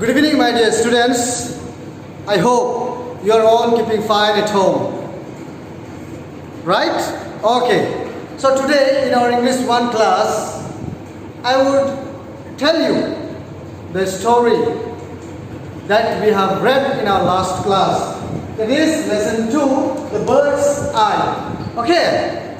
Good evening, my dear students. I hope you are all keeping fine at home. Right? Okay. So today in our English 1 class, I would tell you the story that we have read in our last class. That is lesson 2, The Bird's Eye. Okay.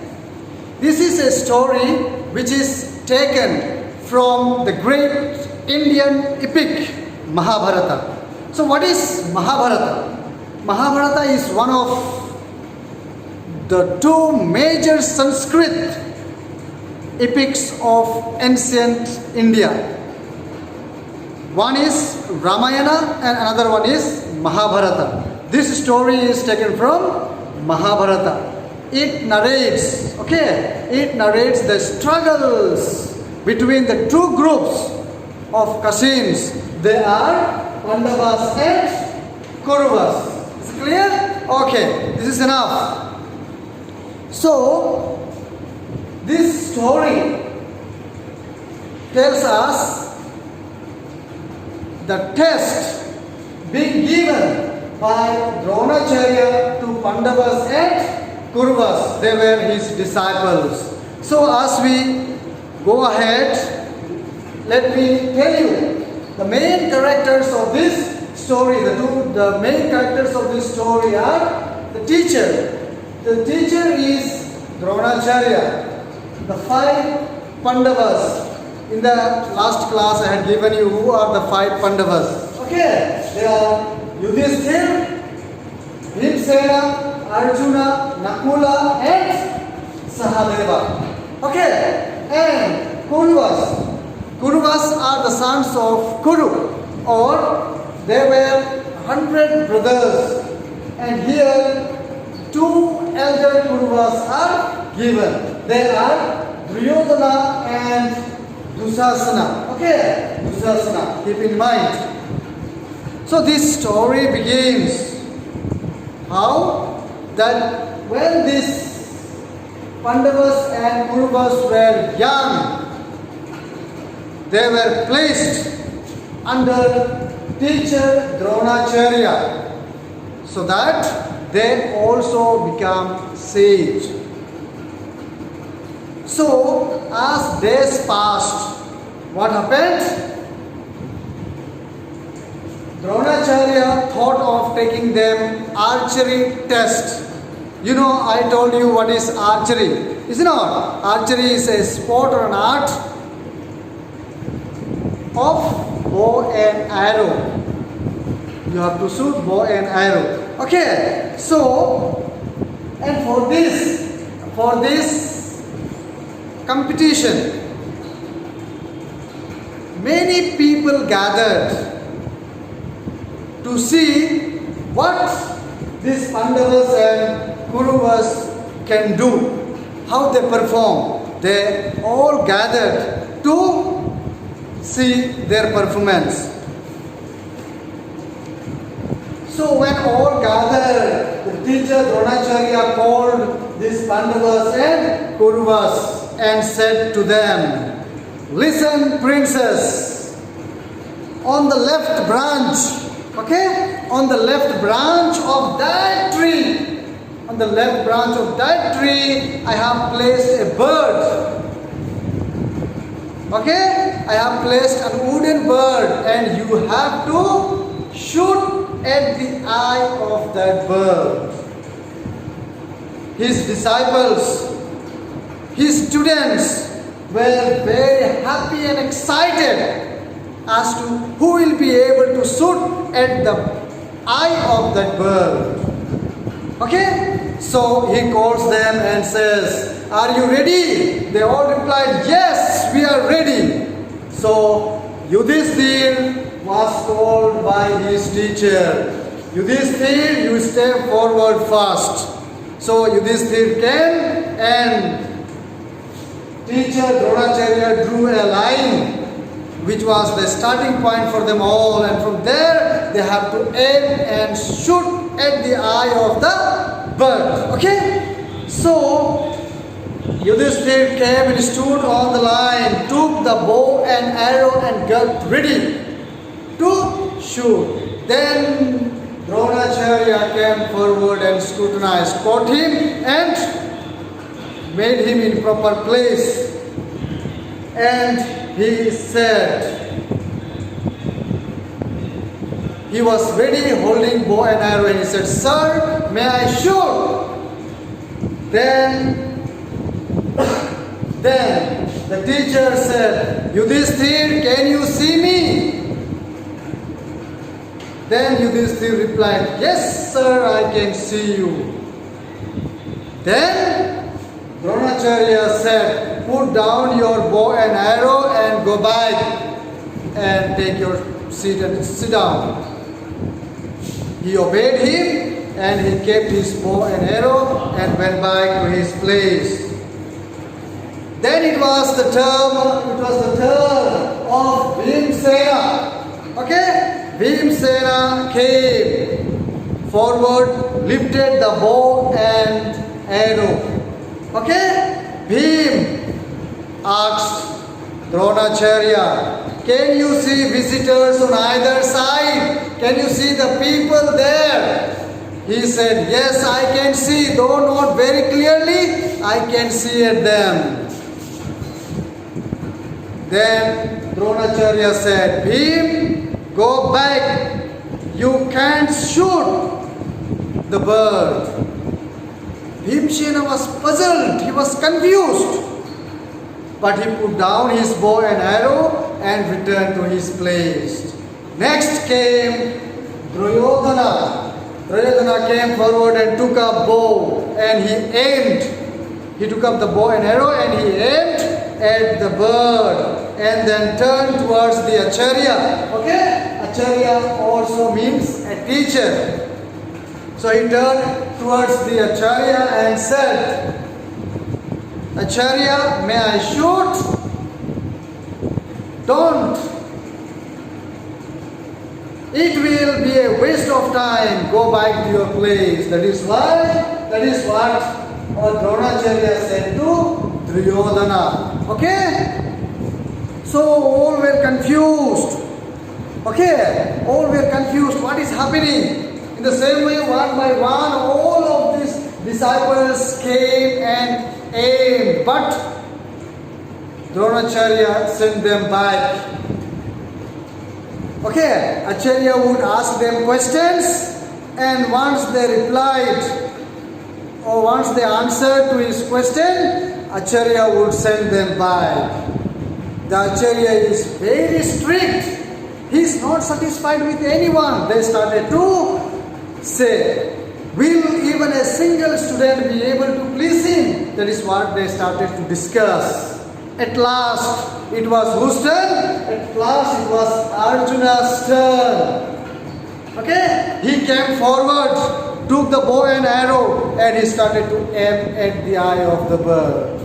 This is a story which is taken from the great Indian epic Mahabharata. So what is Mahabharata? Mahabharata is one of the 2 major Sanskrit epics of ancient India. One is Ramayana and another one is Mahabharata. This story is taken from Mahabharata. It narrates the struggles between the 2 groups of Kasins. They are Pandavas and Kauravas. Is it clear? Okay, this is enough. So, this story tells us the test being given by Dronacharya to Pandavas and Kauravas. They were his disciples. So, as we go ahead, let me tell you the main characters of this story. The main characters of this story are the teacher. The teacher is Dronacharya. The 5 Pandavas. In the last class I had given you who are the 5 Pandavas. Okay, they are Yudhishthira, Bhimsena, Arjuna, Nakula and Sahadeva. Okay, and Kauravas. Kauravas are the sons of Kuru, or they were 100 brothers, and here 2 elder Kauravas are given. They are Duryodhana and Dusasana. Okay, Dusasana, keep in mind. So this story begins how that when these Pandavas and Kauravas were young, they were placed under teacher Dronacharya so that they also become sage. So, as days passed, what happened? Dronacharya thought of taking them archery test. You know, I told you what is archery, is it not? Archery is a sport or an art of bow and arrow. You have to shoot bow and arrow. Okay, so, and for this competition, many people gathered to see what these Pandavas and Kauravas can do, how they perform. They all gathered to see their performance. So when all gathered, the teacher Dronacharya called these Pandavas and Kauravas and said to them, "Listen, princes, on the left branch, on the left branch of that tree, I have placed a bird. I have placed a wooden bird, and you have to shoot at the eye of that bird." His disciples, his students were very happy and excited as to who will be able to shoot at the eye of that bird. So he calls them and says, "Are you ready?" They all replied, "Yes, we are ready." So Yudhishthira was told by his teacher, "Yudhishthira, you step forward first." So Yudhishthira came and teacher Dronacharya drew a line which was the starting point for them all, and from there they have to aim and shoot at the eye of the bird. So Yudhishthira came and stood on the line, took the bow and arrow and got ready to shoot. Then Dronacharya came forward and scrutinized, caught him and made him in proper place. And he said, he was ready holding bow and arrow, and he said, "Sir, may I shoot?" Then the teacher said, "Yudhishthir, can you see me?" Then Yudhishthir replied, "Yes, sir, I can see you." Then Dronacharya said, "Put down your bow and arrow and go back and take your seat and sit down." He obeyed him and he kept his bow and arrow and went back to his place. Then it was the turn of Bhimsena. Okay? Bhimsena came forward, lifted the bow and arrow. Okay? Bhim asked Dronacharya, "Can you see visitors on either side? Can you see the people there?" He said, "Yes, I can see, though not very clearly, I can see at them." Then Dronacharya said, "Bhim, go back. You can't shoot the bird." Bhimsena was puzzled. He was confused. But he put down his bow and arrow and returned to his place. Next came Duryodhana. Duryodhana came forward and took up bow and he aimed. He took up the bow and arrow and he aimed at the bird and then turned towards the Acharya. Okay? Acharya also means a teacher. So he turned towards the Acharya and said, "Acharya, may I shoot?" "Don't. It will be a waste of time. Go back to your place." That is what Dronacharya said to Duryodhana. Okay? So all were confused. Okay? All were confused. What is happening? In the same way, one by one, all of these disciples came and aimed. But Dronacharya sent them back. Okay, Acharya would ask them questions, and once they replied or once they answered to his question, Acharya would send them back. The Acharya is very strict. He is not satisfied with anyone. They started to say, "Will even a single student be able to please him?" That is what they started to discuss. At last, it was whose turn? At last, it was Arjuna's turn. Okay? He came forward, took the bow and arrow, and he started to aim at the eye of the bird.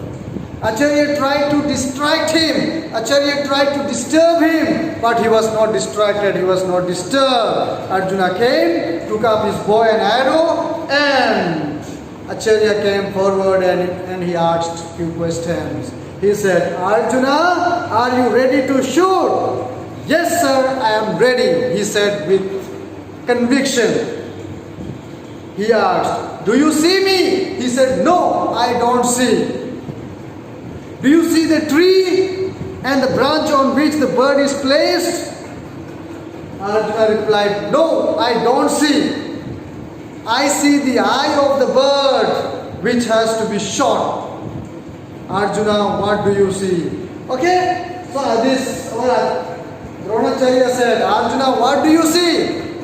Acharya tried to distract him. Acharya tried to disturb him, but he was not distracted. He was not disturbed. Arjuna came, took up his bow and arrow, and Acharya came forward and he asked a few questions. He said, "Arjuna, are you ready to shoot?" "Yes, sir, I am ready," he said with conviction. He asked, "Do you see me?" He said, "No, I don't see." "Do you see the tree and the branch on which the bird is placed?" Arjuna replied, "No, I don't see. I see the eye of the bird which has to be shot." "Arjuna, what do you see?" Okay, so this Dronacharya said, "Arjuna, what do you see?"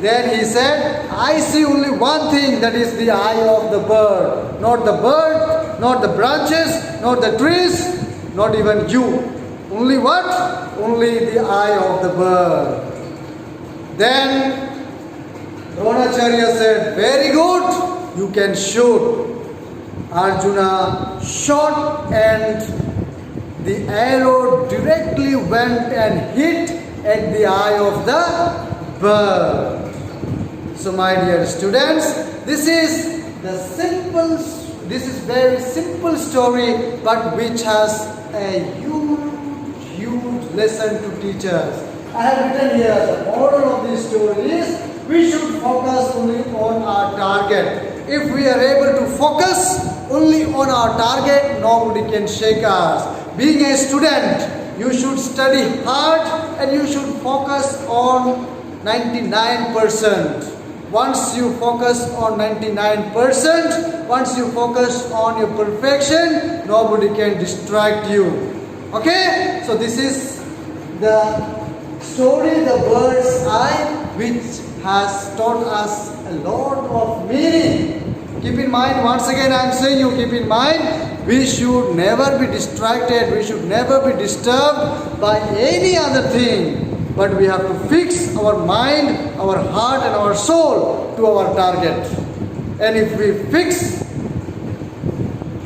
Then he said, "I see only one thing, that is the eye of the bird. Not the bird, not the branches, not the trees, not even you. Only what? Only the eye of the bird." Then Dronacharya said, "Very good, you can shoot." Arjuna shot and the arrow directly went and hit at the eye of the bird. So my dear students, this is very simple story, but which has a huge lesson to teach us. I have written here the moral of this story is we should focus only on our target. If we are able to focus only on our target, nobody can shake us. Being a student, you should study hard and you should focus on 99%. Once you focus on 99%, once you focus on your perfection, nobody can distract you. Okay? So this is the story, the bird's eye, which has taught us a lot of meaning. Keep in mind, once again I am saying you keep in mind, we should never be distracted, we should never be disturbed by any other thing. But we have to fix our mind, our heart and our soul to our target. And if we fix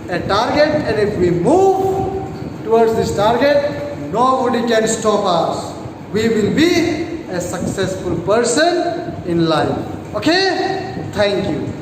a target and if we move towards this target, nobody can stop us. We will be a successful person in life. Okay? Thank you.